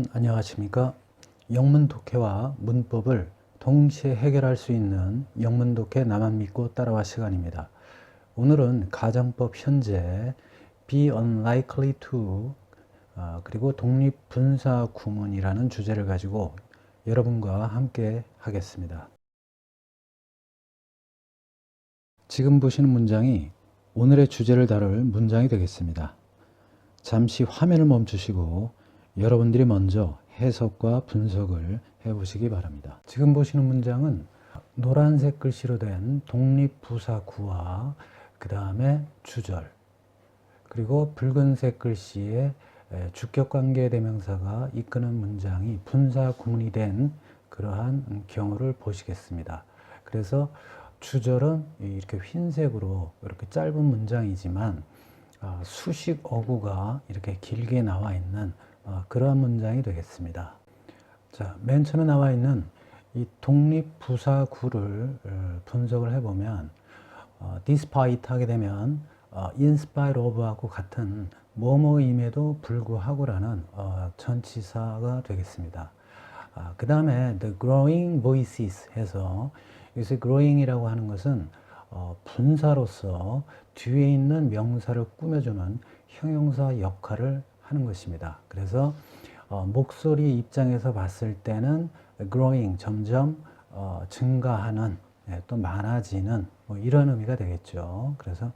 여러분 안녕하십니까? 영문 독해와 문법을 동시에 해결할 수 있는 영문 독해 나만 믿고 따라와 시간입니다. 오늘은 가정법 현재 be unlikely to 그리고 독립분사 구문이라는 주제를 가지고 여러분과 함께 하겠습니다. 지금 보시는 문장이 오늘의 주제를 다룰 문장이 되겠습니다. 잠시 화면을 멈추시고 여러분들이 먼저 해석과 분석을 해보시기 바랍니다. 지금 보시는 문장은 노란색 글씨로 된 독립부사구와 그 다음에 주절, 그리고 붉은색 글씨의 주격관계 대명사가 이끄는 문장이 분사구문이 된 그러한 경우를 보시겠습니다. 그래서 주절은 이렇게 흰색으로 이렇게 짧은 문장이지만 수식 어구가 이렇게 길게 나와 있는 그러한 문장이 되겠습니다. 자, 맨 처음에 나와 있는 이 독립부사구를 분석을 해보면 despite 하게 되면 in spite of하고 같은 뭐뭐임에도 불구하고라는 전치사가 되겠습니다. 그 다음에 the growing voices 해서 여기서 growing이라고 하는 것은 분사로서 뒤에 있는 명사를 꾸며주는 형용사 역할을 하는 것입니다. 그래서 목소리 입장에서 봤을 때는 growing, 점점 증가하는, 또 많아지는 뭐 이런 의미가 되겠죠. 그래서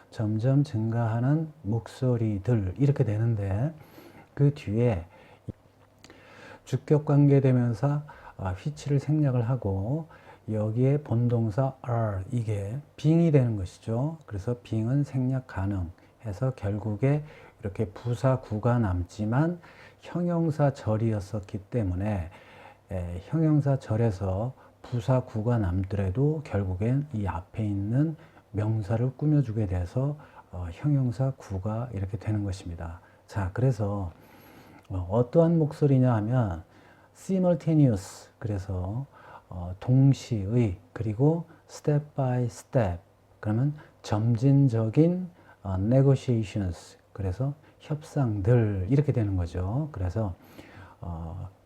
점점 증가하는 목소리들 이렇게 되는데 그 뒤에 주격관계대명사 which를 생략을 하고 여기에 본동사 are 이게 being이 되는 것이죠. 그래서 being은 생략 가능해서 결국에 이렇게 부사구가 남지만 형용사절이었었기 때문에 형용사절에서 부사구가 남더라도 결국엔 이 앞에 있는 명사를 꾸며주게 돼서 형용사구가 이렇게 되는 것입니다. 자, 그래서 어떠한 목소리냐 하면 simultaneous, 그래서 동시의, 그리고 step by step, 그러면 점진적인 negotiations, 그래서 협상들 이렇게 되는 거죠. 그래서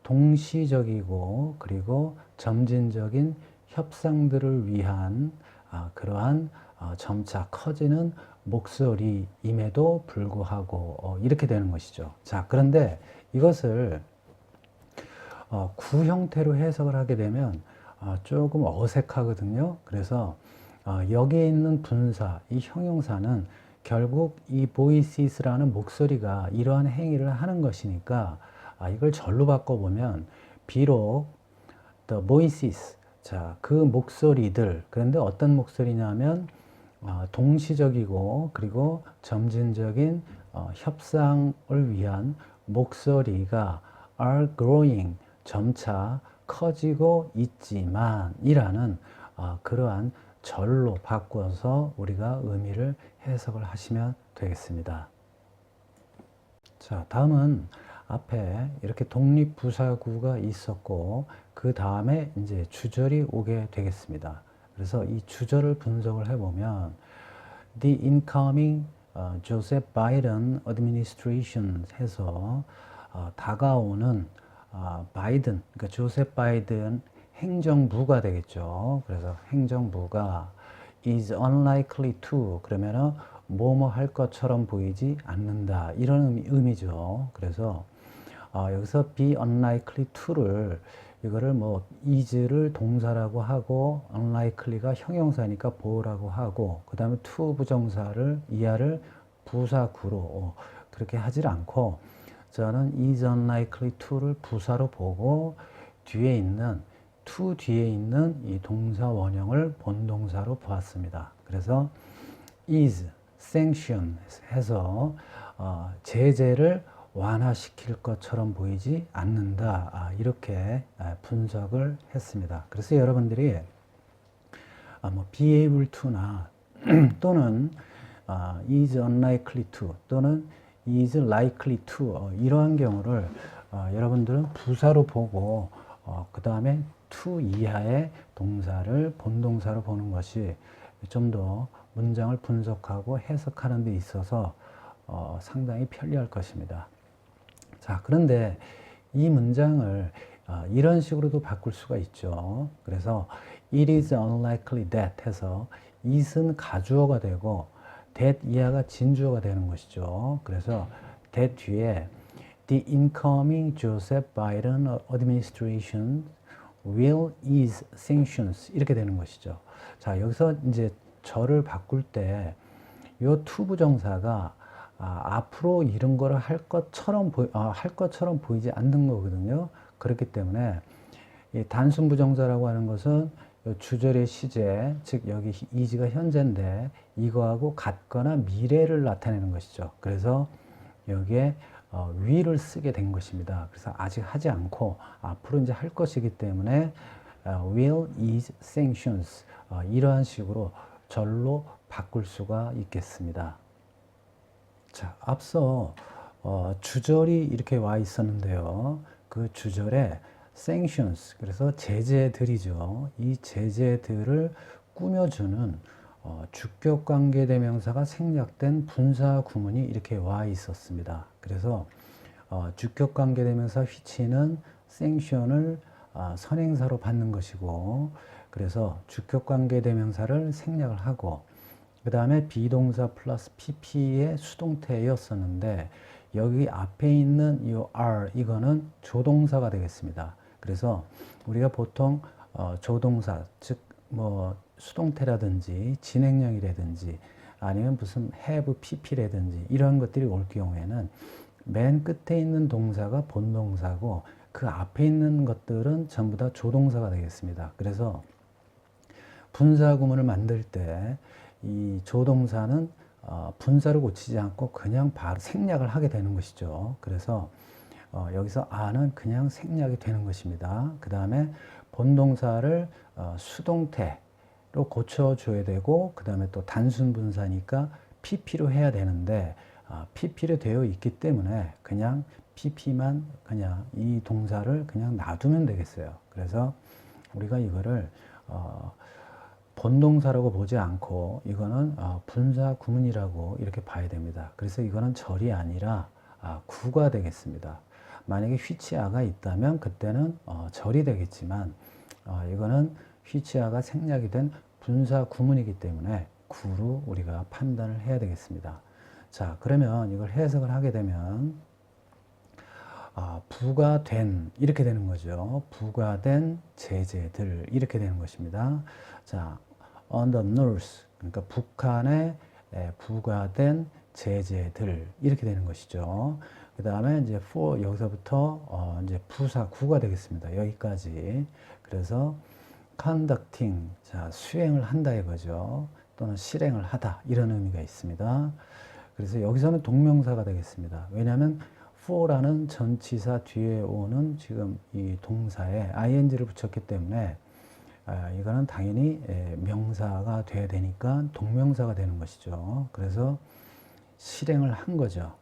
동시적이고 그리고 점진적인 협상들을 위한 그러한 점차 커지는 목소리임에도 불구하고 이렇게 되는 것이죠. 자, 그런데 이것을 구 형태로 해석을 하게 되면 조금 어색하거든요. 그래서 여기에 있는 분사, 이 형용사는 결국 이 voices라는 목소리가 이러한 행위를 하는 것이니까 이걸 절로 바꿔보면 비록 the voices, 자, 그 목소리들, 그런데 어떤 목소리냐면 동시적이고 그리고 점진적인 협상을 위한 목소리가 are growing, 점차 커지고 있지만 이라는 그러한 절로 바꿔서 우리가 의미를 해석을 하시면 되겠습니다. 자, 다음은 앞에 이렇게 독립부사구가 있었고 그 다음에 이제 주절이 오게 되겠습니다. 그래서 이 주절을 분석을 해보면 The incoming Joseph Biden administration 해서 다가오는 바이든, 그러니까 조셉 바이든 행정부가 되겠죠. 그래서 행정부가 is unlikely to, 그러면은 뭐뭐 할 것처럼 보이지 않는다, 이런 의미죠. 그래서 여기서 be unlikely to를 이거를 뭐 is를 동사라고 하고 unlikely가 형용사니까 보라고 하고 그 다음에 to 부정사를 이하를 부사구로 그렇게 하질 않고 저는 is unlikely to를 부사로 보고 뒤에 있는 to 뒤에 있는 이 동사 원형을 본동사로 보았습니다. 그래서 is sanction 해서 제재를 완화시킬 것처럼 보이지 않는다, 이렇게 분석을 했습니다. 그래서 여러분들이 뭐 be able to나 또는 is unlikely to 또는 is likely to 이러한 경우를 여러분들은 부사로 보고 그 다음에 to 이하의 동사를 본동사로 보는 것이 좀 더 문장을 분석하고 해석하는 데 있어서 상당히 편리할 것입니다. 자, 그런데 이 문장을 이런 식으로도 바꿀 수가 있죠. 그래서 it is unlikely that 해서 it은 가주어가 되고 that 이하가 진주어가 되는 것이죠. 그래서 that 뒤에 the incoming Joseph Biden administration will ease sanctions 이렇게 되는 것이죠. 자, 여기서 이제 절을 바꿀 때 요 to 부정사가 앞으로 이런 거를 할 것처럼 보이지 않는 거거든요. 그렇기 때문에 이 단순 부정사라고 하는 것은 요 주절의 시제, 즉 여기 is가 현재인데 이거하고 같거나 미래를 나타내는 것이죠. 그래서 여기에 will을 쓰게 된 것입니다. 그래서 아직 하지 않고 앞으로 이제 할 것이기 때문에 will is sanctions 이러한 식으로 절로 바꿀 수가 있겠습니다. 자, 앞서 주절이 이렇게 와 있었는데요. 그 주절에 sanctions, 그래서 제재들이죠. 이 제재들을 꾸며주는 주격관계대명사가 생략된 분사 구문이 이렇게 와 있었습니다. 그래서 주격관계대명사 which는 sanction을 선행사로 받는 것이고, 그래서 주격관계대명사를 생략을 하고 그 다음에 비동사 플러스 pp의 수동태였었는데 여기 앞에 있는 이 are 이거는 조동사가 되겠습니다. 그래서 우리가 보통 조동사, 즉 뭐 수동태라든지 진행형이라든지 아니면 무슨 have pp라든지 이런 것들이 올 경우에는 맨 끝에 있는 동사가 본동사고 그 앞에 있는 것들은 전부 다 조동사가 되겠습니다. 그래서 분사 구문을 만들 때 이 조동사는 분사를 고치지 않고 그냥 바로 생략을 하게 되는 것이죠. 그래서 여기서 a는 그냥 생략이 되는 것입니다. 그 다음에 본동사를 수동태로 고쳐줘야 되고 그 다음에 또 단순 분사니까 pp로 해야 되는데 pp로 되어 있기 때문에 그냥 pp만 그냥 이 동사를 그냥 놔두면 되겠어요. 그래서 우리가 이거를 본동사라고 보지 않고 이거는 분사 구문이라고 이렇게 봐야 됩니다. 그래서 이거는 절이 아니라 구가 되겠습니다. 만약에 which가 있다면 그때는 절이 되겠지만 이거는 which가 생략이 된 분사 구문이기 때문에 구로 우리가 판단을 해야 되겠습니다. 자, 그러면 이걸 해석을 하게 되면 부가 된 이렇게 되는 거죠. 부가 된 제재들 이렇게 되는 것입니다. 자, on the north 그러니까 북한에 부과된 제재들 이렇게 되는 것이죠. 그 다음에 이제 for 여기서부터 이제 부사 구가 되겠습니다. 여기까지. 그래서 conducting 자 수행을 한다 이거죠. 또는 실행을 하다 이런 의미가 있습니다. 그래서 여기서는 동명사가 되겠습니다. 왜냐하면 for라는 전치사 뒤에 오는 지금 이 동사에 ing를 붙였기 때문에 이거는 당연히 명사가 돼야 되니까 동명사가 되는 것이죠. 그래서 실행을 한 거죠.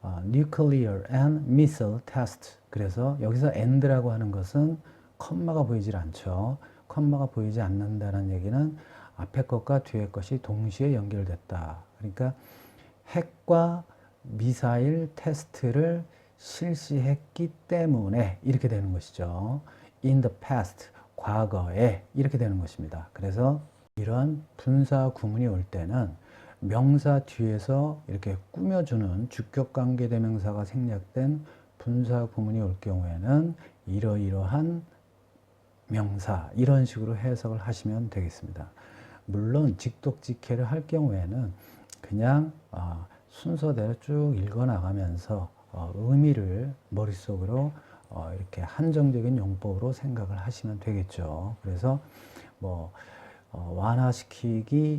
Nuclear and Missile Test. 그래서 여기서 and라고 하는 것은 컴마가 보이질 않죠. 컴마가 보이지 않는다는 얘기는 앞에 것과 뒤에 것이 동시에 연결됐다. 그러니까 핵과 미사일 테스트를 실시했기 때문에 이렇게 되는 것이죠. In the past. 과거에 이렇게 되는 것입니다. 그래서 이런 분사 구문이 올 때는 명사 뒤에서 이렇게 꾸며주는 주격관계대명사가 생략된 분사 구문이 올 경우에는 이러이러한 명사 이런 식으로 해석을 하시면 되겠습니다. 물론 직독직해를 할 경우에는 그냥 순서대로 쭉 읽어 나가면서 의미를 머릿속으로 이렇게 한정적인 용법으로 생각을 하시면 되겠죠. 그래서 뭐 완화시킬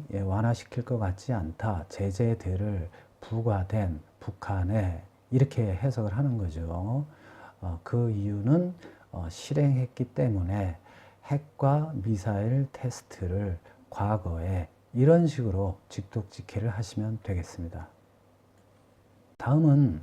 것 같지 않다. 제재들을 부과된 북한에 이렇게 해석을 하는 거죠. 그 이유는 실행했기 때문에 핵과 미사일 테스트를 과거에 이런 식으로 직독직해를 하시면 되겠습니다. 다음은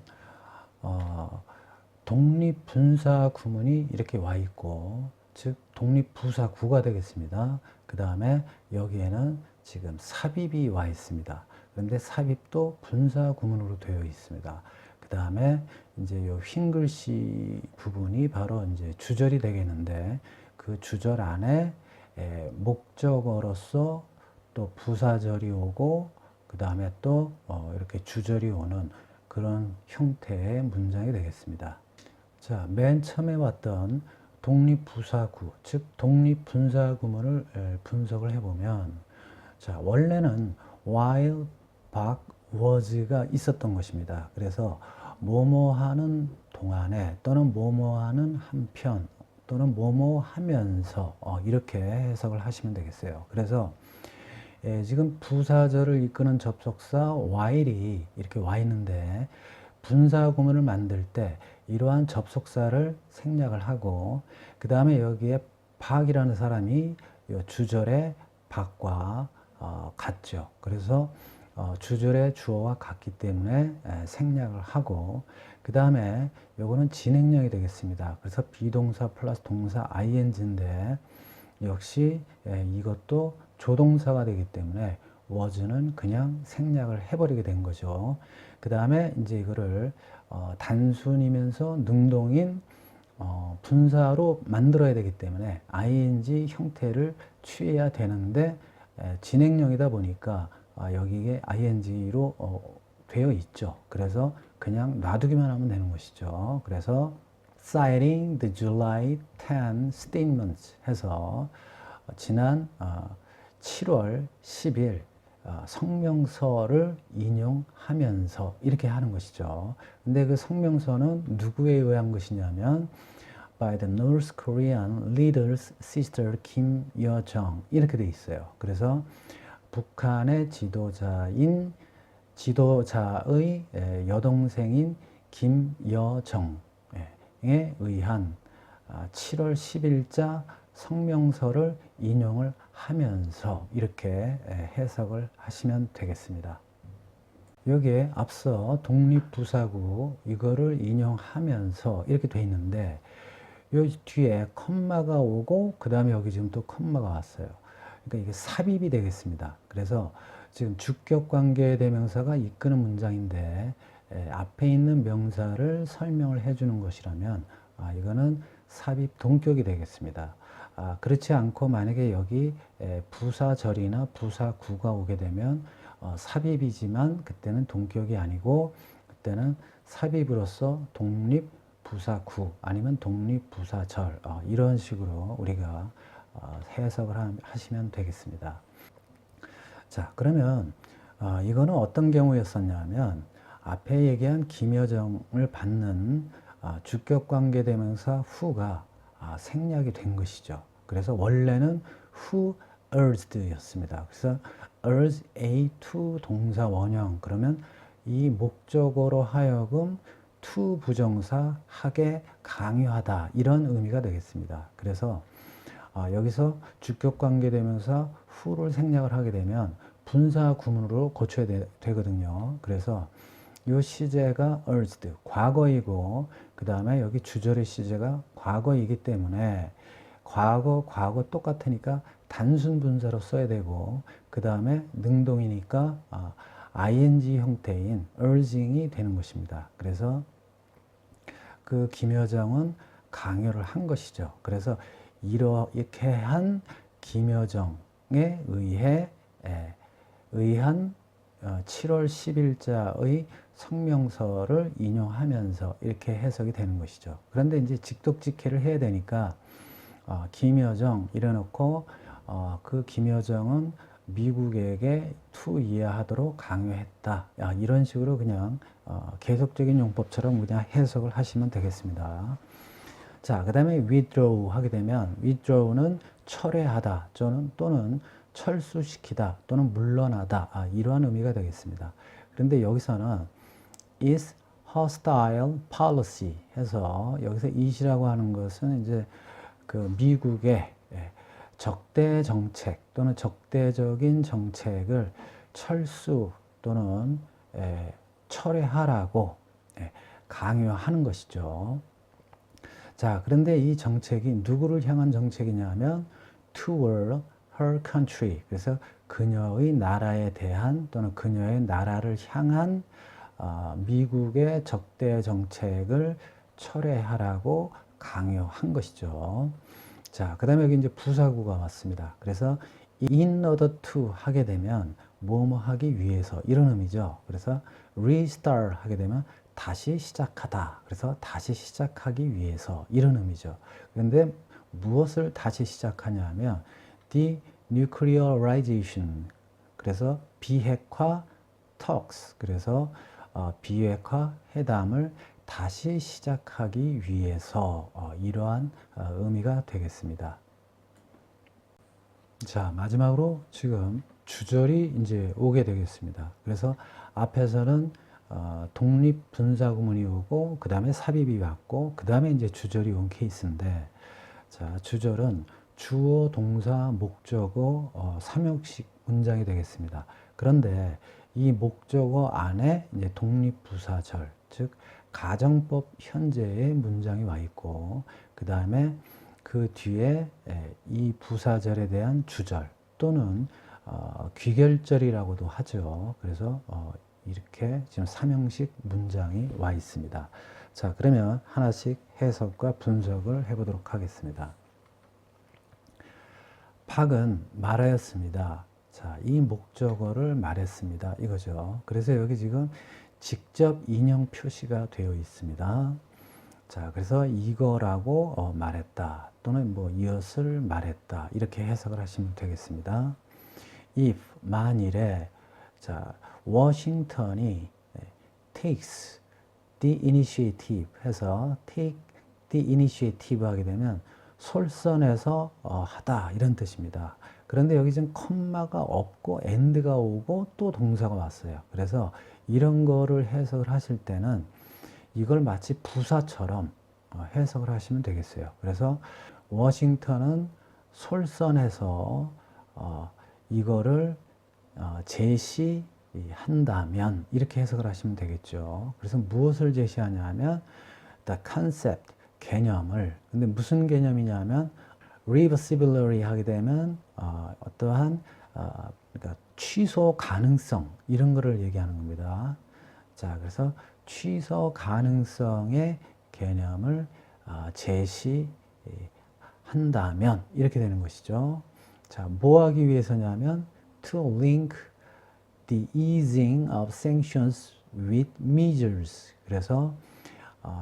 독립분사 구문이 이렇게 와 있고 즉 독립부사구가 되겠습니다. 그 다음에 여기에는 지금 삽입이 와 있습니다. 그런데 삽입도 분사 구문으로 되어 있습니다. 그 다음에 이제 요 흰 글씨 부분이 바로 이제 주절이 되겠는데 그 주절 안에 목적어로서 또 부사절이 오고 그 다음에 또 이렇게 주절이 오는 그런 형태의 문장이 되겠습니다. 자, 맨 처음에 봤던 독립부사구, 즉 독립분사구문을 분석을 해보면, 자, 원래는 while, but, was가 있었던 것입니다. 그래서 뭐뭐 하는 동안에 또는 뭐뭐 하는 한편 또는 뭐뭐 하면서 이렇게 해석을 하시면 되겠어요. 그래서 지금 부사절을 이끄는 접속사 while이 이렇게 와 있는데 분사구문을 만들 때 이러한 접속사를 생략을 하고 그 다음에 여기에 박이라는 사람이 주절의 박과 같죠. 그래서 주절의 주어와 같기 때문에 생략을 하고 그 다음에 요거는 진행형이 되겠습니다. 그래서 비동사 플러스 동사 ing인데 역시 이것도 조동사가 되기 때문에 was는 그냥 생략을 해버리게 된 거죠. 그 다음에 이제 이거를 단순이면서 능동인 분사로 만들어야 되기 때문에 ing 형태를 취해야 되는데 진행형이다 보니까 여기에 ing로 되어 있죠. 그래서 그냥 놔두기만 하면 되는 것이죠. 그래서 citing the July 10 statements 해서 지난 7월 10일 성명서를 인용하면서 이렇게 하는 것이죠. 근데 그 성명서는 누구에 의한 것이냐면 by the North Korean leader's sister Kim Yo-jong 이렇게 돼 있어요. 그래서 북한의 지도자의 여동생인 김여정에 의한 7월 10일자 성명서를 인용을 하면서 이렇게 해석을 하시면 되겠습니다. 여기에 앞서 독립부사구 이거를 인용하면서 이렇게 돼 있는데 요 뒤에 컴마가 오고 그 다음에 여기 지금 또 컴마가 왔어요. 그러니까 이게 삽입이 되겠습니다. 그래서 지금 주격관계 대명사가 이끄는 문장인데 앞에 있는 명사를 설명을 해주는 것이라면 이거는 삽입 동격이 되겠습니다. 그렇지 않고 만약에 여기 부사절이나 부사구가 오게 되면 삽입이지만 그때는 동격이 아니고 그때는 삽입으로서 독립부사구 아니면 독립부사절 이런 식으로 우리가 해석을 하시면 되겠습니다. 자, 그러면 이거는 어떤 경우였었냐면 앞에 얘기한 김여정을 받는 주격관계대명사 who가 생략이 된 것이죠. 그래서 원래는 who urged 였습니다. 그래서 urge A to 동사 원형 그러면 이 목적어로 하여금 to 부정사 하게 강요하다 이런 의미가 되겠습니다. 그래서 여기서 주격관계대명사 who를 생략을 하게 되면 분사 구문으로 고쳐야 되거든요. 그래서 이 시제가 urged, 과거이고 그 다음에 여기 주절의 시제가 과거이기 때문에 과거 똑같으니까 단순 분사로 써야 되고 그 다음에 능동이니까 ing 형태인 urging이 되는 것입니다. 그래서 그 김여정은 강요를 한 것이죠. 그래서 이렇게 한 김여정에 의한 7월 10일자의 성명서를 인용하면서 이렇게 해석이 되는 것이죠. 그런데 이제 직독직해를 해야 되니까 김여정 이래놓고 그 김여정은 미국에게 투 이해하도록 강요했다. 이런 식으로 그냥 계속적인 용법처럼 그냥 해석을 하시면 되겠습니다. 자, 그 다음에 withdraw 하게 되면 withdraw는 철회하다 또는 철수시키다 또는 물러나다 이러한 의미가 되겠습니다. 그런데 여기서는 is hostile policy 해서 여기서 is라고 하는 것은 이제 그 미국의 적대 정책 또는 적대적인 정책을 철수 또는 철회하라고 강요하는 것이죠. 자, 그런데 이 정책이 누구를 향한 정책이냐면 toward her country. 그래서 그녀의 나라에 대한 또는 그녀의 나라를 향한 미국의 적대 정책을 철회하라고 강요한 것이죠. 자, 그 다음에 여기 이제 부사구가 왔습니다. 그래서 in order to 하게 되면 뭐뭐 하기 위해서 이런 의미죠. 그래서 restart 하게 되면 다시 시작하다. 그래서 다시 시작하기 위해서 이런 의미죠. 그런데 무엇을 다시 시작하냐 하면 denuclearization. 그래서 비핵화 talks. 그래서 비핵화 회담을 다시 시작하기 위해서 이러한 의미가 되겠습니다. 자, 마지막으로 지금 주절이 이제 오게 되겠습니다. 그래서 앞에서는 독립분사구문이 오고 그 다음에 삽입이 왔고 그 다음에 이제 주절이 온 케이스인데, 자, 주절은 주어, 동사, 목적어, 삼형식 문장이 되겠습니다. 그런데 이 목적어 안에 이제 독립부사절, 즉 가정법 현재의 문장이 와 있고 그 다음에 그 뒤에 이 부사절에 대한 주절 또는 귀결절이라고도 하죠. 그래서 이렇게 지금 삼형식 문장이 와 있습니다. 자, 그러면 하나씩 해석과 분석을 해보도록 하겠습니다. 팍은 말하였습니다. 자, 이 목적어를 말했습니다. 이거죠. 그래서 여기 지금 직접 인용 표시가 되어 있습니다. 자, 그래서 이거라고 말했다 또는 뭐 이것을 말했다 이렇게 해석을 하시면 되겠습니다. if 만일에 자, 워싱턴이 takes the initiative 해서 take the initiative 하게 되면 솔선해서 하다 이런 뜻입니다. 그런데 여기 지금 컴마가 없고 and가 오고 또 동사가 왔어요. 그래서 이런 거를 해석을 하실 때는 이걸 마치 부사처럼 해석을 하시면 되겠어요. 그래서 워싱턴은 솔선해서 이거를 제시한다면 이렇게 해석을 하시면 되겠죠. 그래서 무엇을 제시하냐면 the concept, 개념을. 근데 무슨 개념이냐면 reversibility 하게 되면 어떠한 그러니까 취소 가능성 이런 거를 얘기하는 겁니다. 자, 그래서 취소 가능성의 개념을 제시한다면 이렇게 되는 것이죠. 자, 뭐 하기 위해서냐면 to link the easing of sanctions with measures. 그래서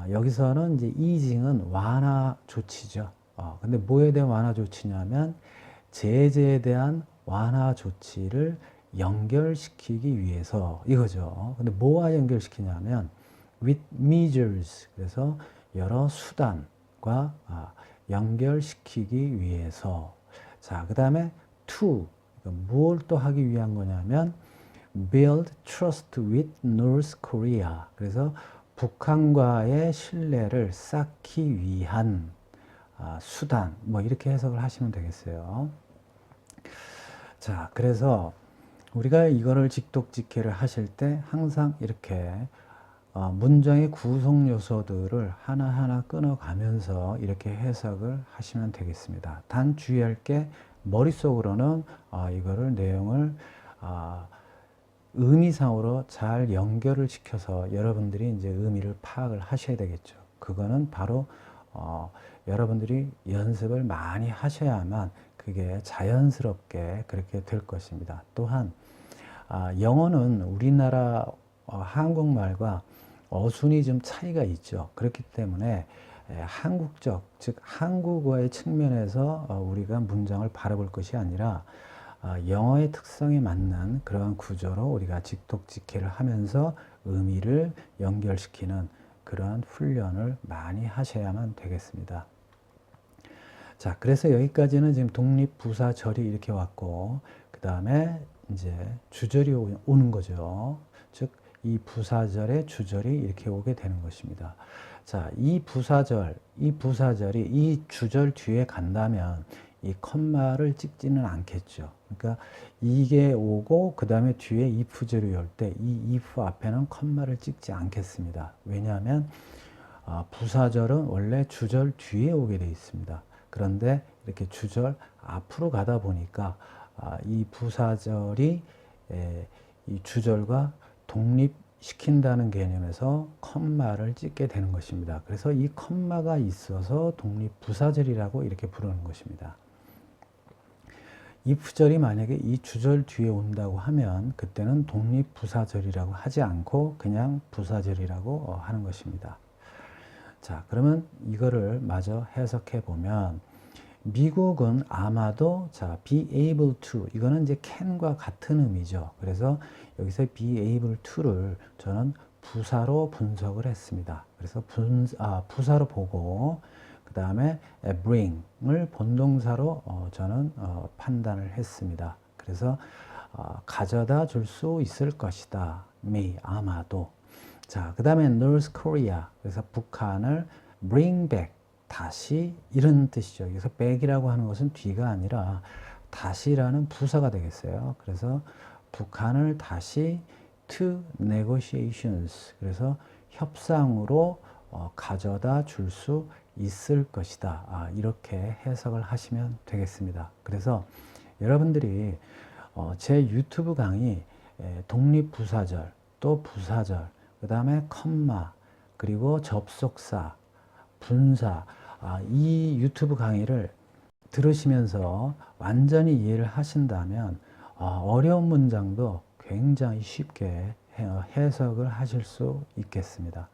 여기서는 이제 easing은 완화 조치죠. 근데 뭐에 대한 완화 조치냐면 제재에 대한 완화 조치를 연결시키기 위해서 이거죠. 근데 뭐와 연결시키냐면 with measures. 그래서 여러 수단과 연결시키기 위해서. 자, 그 다음에 to 뭘 또 하기 위한 거냐면 build trust with North Korea. 그래서 북한과의 신뢰를 쌓기 위한 수단, 뭐 이렇게 해석을 하시면 되겠어요. 자, 그래서 우리가 이거를 직독직해를 하실 때 항상 이렇게 문장의 구성 요소들을 하나하나 끊어가면서 이렇게 해석을 하시면 되겠습니다. 단 주의할 게 머릿속으로는 이거를 내용을 의미상으로 잘 연결을 시켜서 여러분들이 이제 의미를 파악을 하셔야 되겠죠. 그거는 바로 여러분들이 연습을 많이 하셔야만 그게 자연스럽게 그렇게 될 것입니다. 또한 영어는 우리나라 한국말과 어순이 좀 차이가 있죠. 그렇기 때문에 한국적, 즉 한국어의 측면에서 우리가 문장을 바라볼 것이 아니라 영어의 특성에 맞는 그러한 구조로 우리가 직독직해를 하면서 의미를 연결시키는 그러한 훈련을 많이 하셔야만 되겠습니다. 자, 그래서 여기까지는 지금 독립부사절이 이렇게 왔고, 그 다음에 이제 주절이 오는 거죠. 즉, 이 부사절의 주절이 이렇게 오게 되는 것입니다. 자, 이 부사절이 이 주절 뒤에 간다면 이 컴마를 찍지는 않겠죠. 그러니까 이게 오고 그 다음에 뒤에 if절이 올 때 이 if 앞에는 컴마를 찍지 않겠습니다. 왜냐하면 부사절은 원래 주절 뒤에 오게 되어 있습니다. 그런데 이렇게 주절 앞으로 가다 보니까 이 부사절이 이 주절과 독립 시킨다는 개념에서 컴마를 찍게 되는 것입니다. 그래서 이 컴마가 있어서 독립부사절이라고 이렇게 부르는 것입니다. if절이 만약에 이 주절 뒤에 온다고 하면 그때는 독립부사절이라고 하지 않고 그냥 부사절이라고 하는 것입니다. 자, 그러면 이거를 마저 해석해 보면 미국은 아마도 자, be able to 이거는 이제 can과 같은 의미죠. 그래서 여기서 be able to를 저는 부사로 분석을 했습니다. 그래서 부사로 보고 그 다음에 bring을 본동사로 저는 판단을 했습니다. 그래서 가져다 줄 수 있을 것이다. may 아마도. 자, 그 다음에 North Korea 그래서 북한을 bring back 다시 이런 뜻이죠. 그래서 back이라고 하는 것은 뒤가 아니라 다시라는 부사가 되겠어요. 그래서 북한을 다시 to negotiations 그래서 협상으로 가져다 줄 수 있을 것이다. 이렇게 해석을 하시면 되겠습니다. 그래서 여러분들이 제 유튜브 강의 독립부사절 또 부사절 그 다음에 컴마 그리고 접속사 분사 이 유튜브 강의를 들으시면서 완전히 이해를 하신다면 어려운 문장도 굉장히 쉽게 해석을 하실 수 있겠습니다.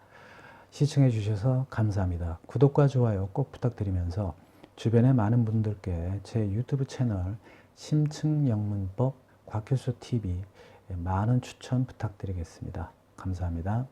시청해 주셔서 감사합니다. 구독과 좋아요 꼭 부탁드리면서 주변의 많은 분들께 제 유튜브 채널 심층영문법 곽교수TV 많은 추천 부탁드리겠습니다. 감사합니다.